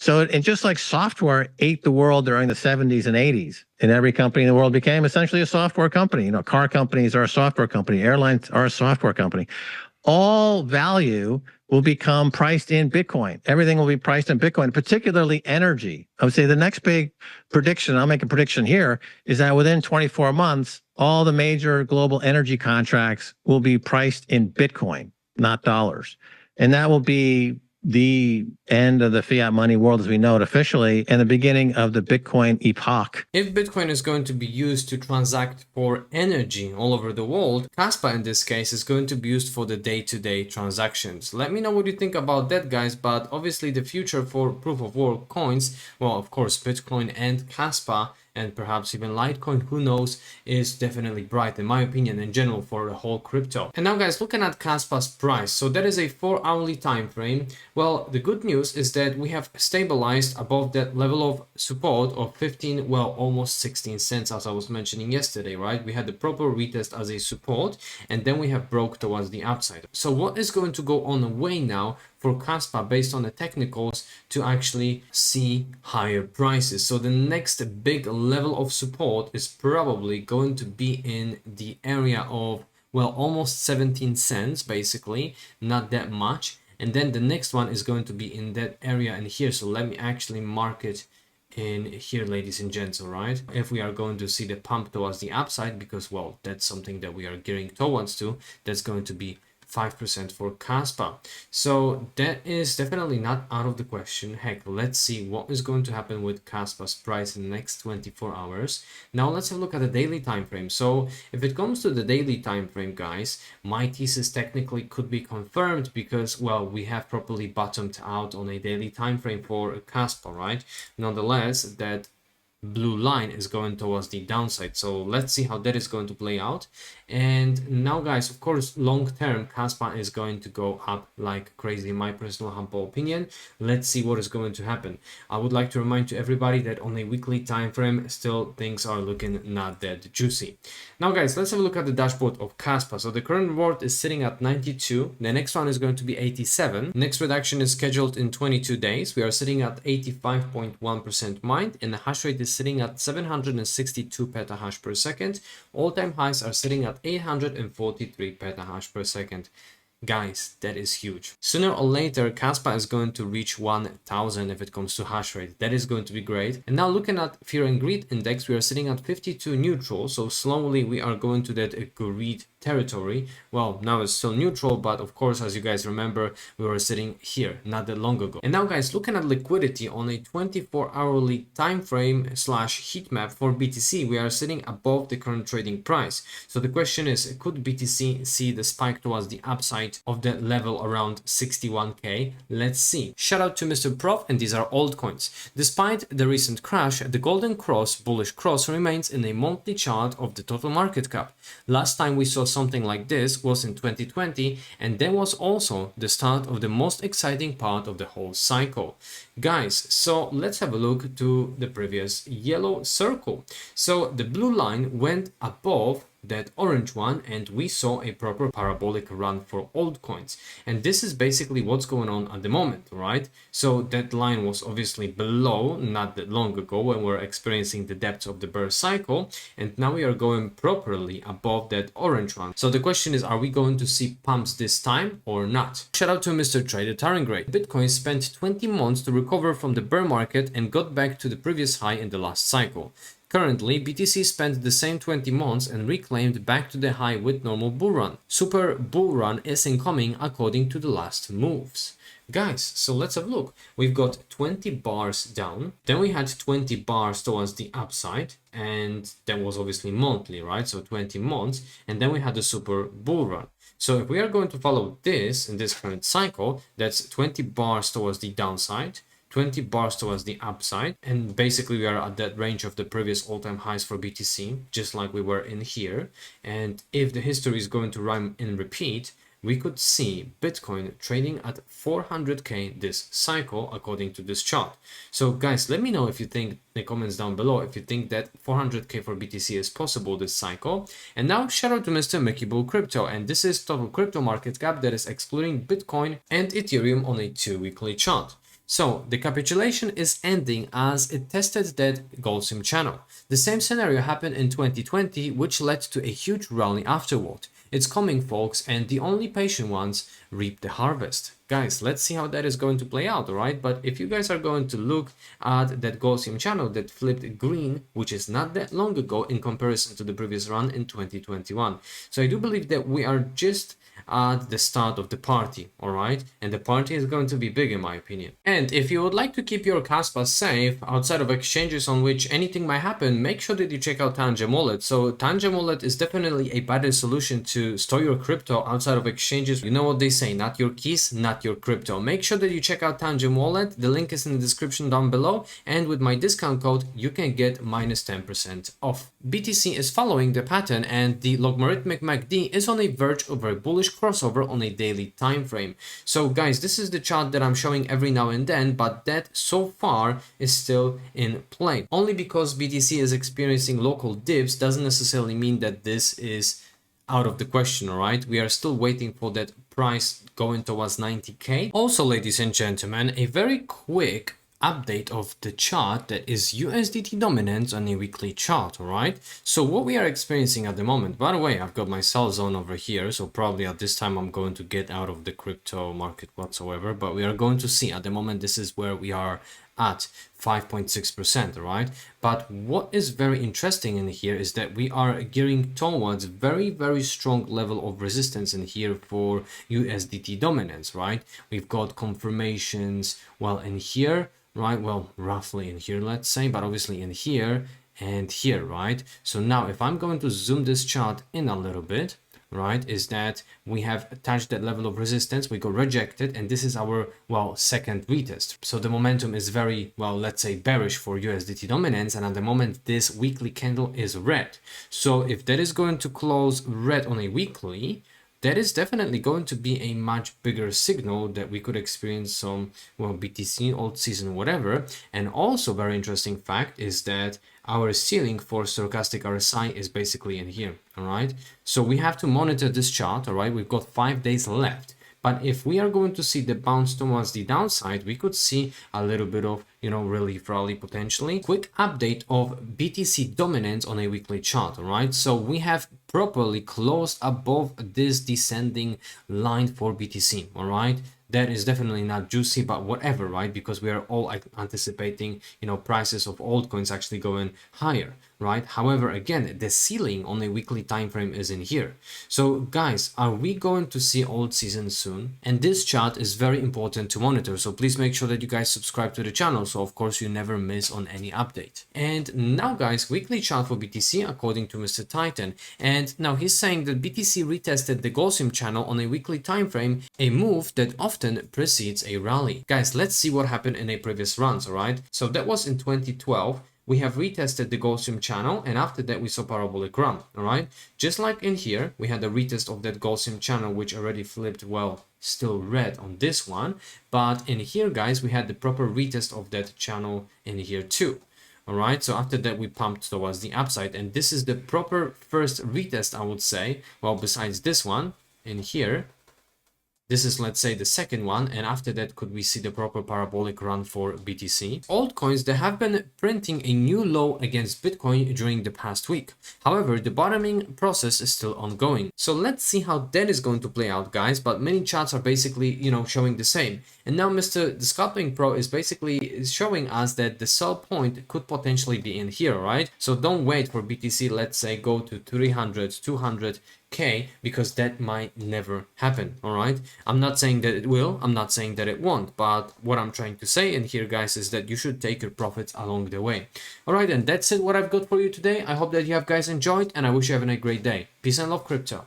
So, and just like software ate the world during the 70s and 80s, and every company in the world became essentially a software company. You know, car companies are a software company, airlines are a software company. All value will become priced in Bitcoin. Everything will be priced in Bitcoin, particularly energy. I would say the next big prediction, I'll make a prediction here, is that within 24 months, all the major global energy contracts will be priced in Bitcoin, not dollars. And that will be the end of the fiat money world as we know it officially and the beginning of the Bitcoin epoch. If Bitcoin is going to be used to transact for energy all over the world, Kaspa in this case is going to be used for the day-to-day transactions. Let me know what you think about that, guys, but obviously the future for proof of work coins, well, of course, Bitcoin and Kaspa, and perhaps even Litecoin, who knows, is definitely bright in my opinion in general for the whole crypto. And now guys, looking at Kaspa's price, so that is a 4-hourly time frame. Well, the good news is that we have stabilized above that level of support of 15, well, almost 16 cents as I was mentioning yesterday, right? We had the proper retest as a support and then we have broke towards the upside. So what is going to go on the way now for Kaspa based on the technicals to actually see higher prices? So the next big level of support is probably going to be in the area of, well, almost 17 cents basically, not that much. And then the next one is going to be in that area in here. So let me actually mark it in here, ladies and gents. All right, if we are going to see the pump towards the upside, because well, that's something that we are gearing towards to, that's going to be 5% for Kaspa. So that is definitely not out of the question. Heck, let's see what is going to happen with Kaspa's price in the next 24 hours. Now let's have a look at the daily time frame. So if it comes to the daily time frame, guys, my thesis technically could be confirmed because, well, we have properly bottomed out on a daily time frame for Kaspa, right? Nonetheless, that blue line is going towards the downside, so let's see how that is going to play out. And now guys, of course, long term Kaspa is going to go up like crazy in my personal humble opinion. Let's see what is going to happen. I would like to remind to everybody that on a weekly time frame still things are looking not that juicy. Now guys, let's have a look at the dashboard of Kaspa. So the current reward is sitting at 92, the next one is going to be 87, next reduction is scheduled in 22 days. We are sitting at 85.1% mined and the hash rate is sitting at 762 petahash per second. All-time highs are sitting at 843 petahash per second. Guys, that is huge. Sooner or later, Kaspa is going to reach 1000 if it comes to hash rate. That is going to be great. And now looking at Fear and Greed Index, we are sitting at 52 neutral. So slowly we are going to that greed territory. Well, now it's still neutral, but of course, as you guys remember, we were sitting here not that long ago. And now guys, looking at liquidity on a 24-hourly time frame slash heat map for BTC, we are sitting above the current trading price. So the question is, could BTC see the spike towards the upside of that level around 61k? Let's see. Shout out to Mr. Prof, and these are altcoins. Despite the recent crash, the golden cross, bullish cross, remains in a monthly chart of the total market cap. Last time we saw something like this was in 2020, and that was also the start of the most exciting part of the whole cycle. Guys, so let's have a look to the previous yellow circle. So the blue line went above that orange one and we saw a proper parabolic run for altcoins, and this is basically what's going on at the moment, right? So that line was obviously below not that long ago when we're experiencing the depths of the bear cycle, and now we are going properly above that orange one. So the question is, are we going to see pumps this time or not? Shout out to Mr. Trader Tarangray. Bitcoin spent 20 months to recover from the bear market and got back to the previous high in the last cycle. Currently, BTC spent the same 20 months and reclaimed back to the high with normal bull run. Super bull run is incoming according to the last moves. Guys, so let's have a look. We've got 20 bars down, then we had 20 bars towards the upside, and that was obviously monthly, right? So 20 months, and then we had the super bull run. So if we are going to follow this in this current cycle, that's 20 bars towards the downside, 20 bars towards the upside, and basically we are at that range of the previous all-time highs for BTC, just like we were in here. And if the history is going to rhyme and repeat, we could see Bitcoin trading at 400k this cycle according to this chart. So guys, let me know if you think, in the comments down below, if you think that 400k for BTC is possible this cycle. And now shout out to Mr. Mickey Bull Crypto, and this is total crypto market cap that is excluding Bitcoin and Ethereum on a 2-weekly chart. So the capitulation is ending as it tested that gold sim channel. The same scenario happened in 2020, which led to a huge rally afterward. It's coming, folks, and the only patient ones reap the harvest. Guys, let's see how that is going to play out, alright? But if you guys are going to look at that gold sim channel that flipped green, which is not that long ago in comparison to the previous run in 2021. So I do believe that we are just at the start of the party, all right? And the party is going to be big in my opinion. And if you would like to keep your Kaspa safe outside of exchanges on which anything might happen, make sure that you check out Tangem Wallet. So Tangem Wallet is definitely a better solution to store your crypto outside of exchanges. You know what they say, not your keys, not your crypto. Make sure that you check out Tangem Wallet. The link is in the description down below. And with my discount code, you can get minus 10% off. BTC is following the pattern and the logarithmic MACD is on the verge of a bullish crossover on a daily time frame. So guys, this is the chart that I'm showing every now and then, but that so far is still in play. Only because BTC is experiencing local dips doesn't necessarily mean that this is out of the question, all right? We are still waiting for that price going towards 90k. Also, ladies and gentlemen, a very quick update of the chart that is USDT dominance on a weekly chart, all right? So what we are experiencing at the moment, by the way, I've got my sell zone over here, so probably at this time I'm going to get out of the crypto market whatsoever, but we are going to see at the moment this is where we are at 5.6%, right? But what is very interesting in here is that we are gearing towards very strong level of resistance in here for USDT dominance, right? We've got confirmations, well, in here, right? Well, roughly in here, let's say, but obviously in here and here, right? So now if I'm going to zoom this chart in a little bit, right, is that we have touched that level of resistance, we got rejected, and this is our, well, second retest. So the momentum is very, well, let's say bearish for USDT dominance, and at the moment this weekly candle is red. So if that is going to close red on a weekly, that is definitely going to be a much bigger signal that we could experience some, well, BTC, alt season, whatever. And also very interesting fact is that our ceiling for stochastic RSI is basically in here, all right? So we have to monitor this chart, all right? We've got 5 days left. But if we are going to see the bounce towards the downside, we could see a little bit of, you know, relief rally potentially. Quick update of BTC dominance on a weekly chart, all right? So we have properly closed above this descending line for BTC, all right? That is definitely not juicy, but whatever, right? Because we are all anticipating, you know, prices of altcoins actually going higher, right? However, again, the ceiling on a weekly time frame is in here. So guys, are we going to see alt season soon? And this chart is very important to monitor. So please make sure that you guys subscribe to the channel. So of course you never miss on any update. And now guys, weekly chart for BTC according to Mr. Titan. And now he's saying that BTC retested the gold sim channel on a weekly time frame, a move that often precedes a rally. Guys, let's see what happened in a previous runs, all right? So that was in 2012. We have retested the gold sim channel, and after that we saw parabolic run, all right? Just like in here, we had a retest of that gold sim channel, which already flipped, well, still red on this one. But in here, guys, we had the proper retest of that channel in here too. All right, so after that we pumped towards the upside, and this is the proper first retest, I would say. Well, besides this one in here, this is, let's say, the second one, and after that could we see the proper parabolic run for BTC. Altcoins, they have been printing a new low against Bitcoin during the past week. However, the bottoming process is still ongoing. So let's see how that is going to play out, guys, but many charts are basically, you know, showing the same. And now Mr. The Scalping Pro is basically showing us that the sell point could potentially be in here, right? So don't wait for BTC, let's say, go to 300, 200k, because that might never happen, all right? I'm not saying that it will, I'm not saying that it won't, but what I'm trying to say in here, guys, is that you should take your profits along the way. All right, and that's it, what I've got for you today. I hope that you have guys enjoyed, and I wish you have a great day. Peace and love, crypto.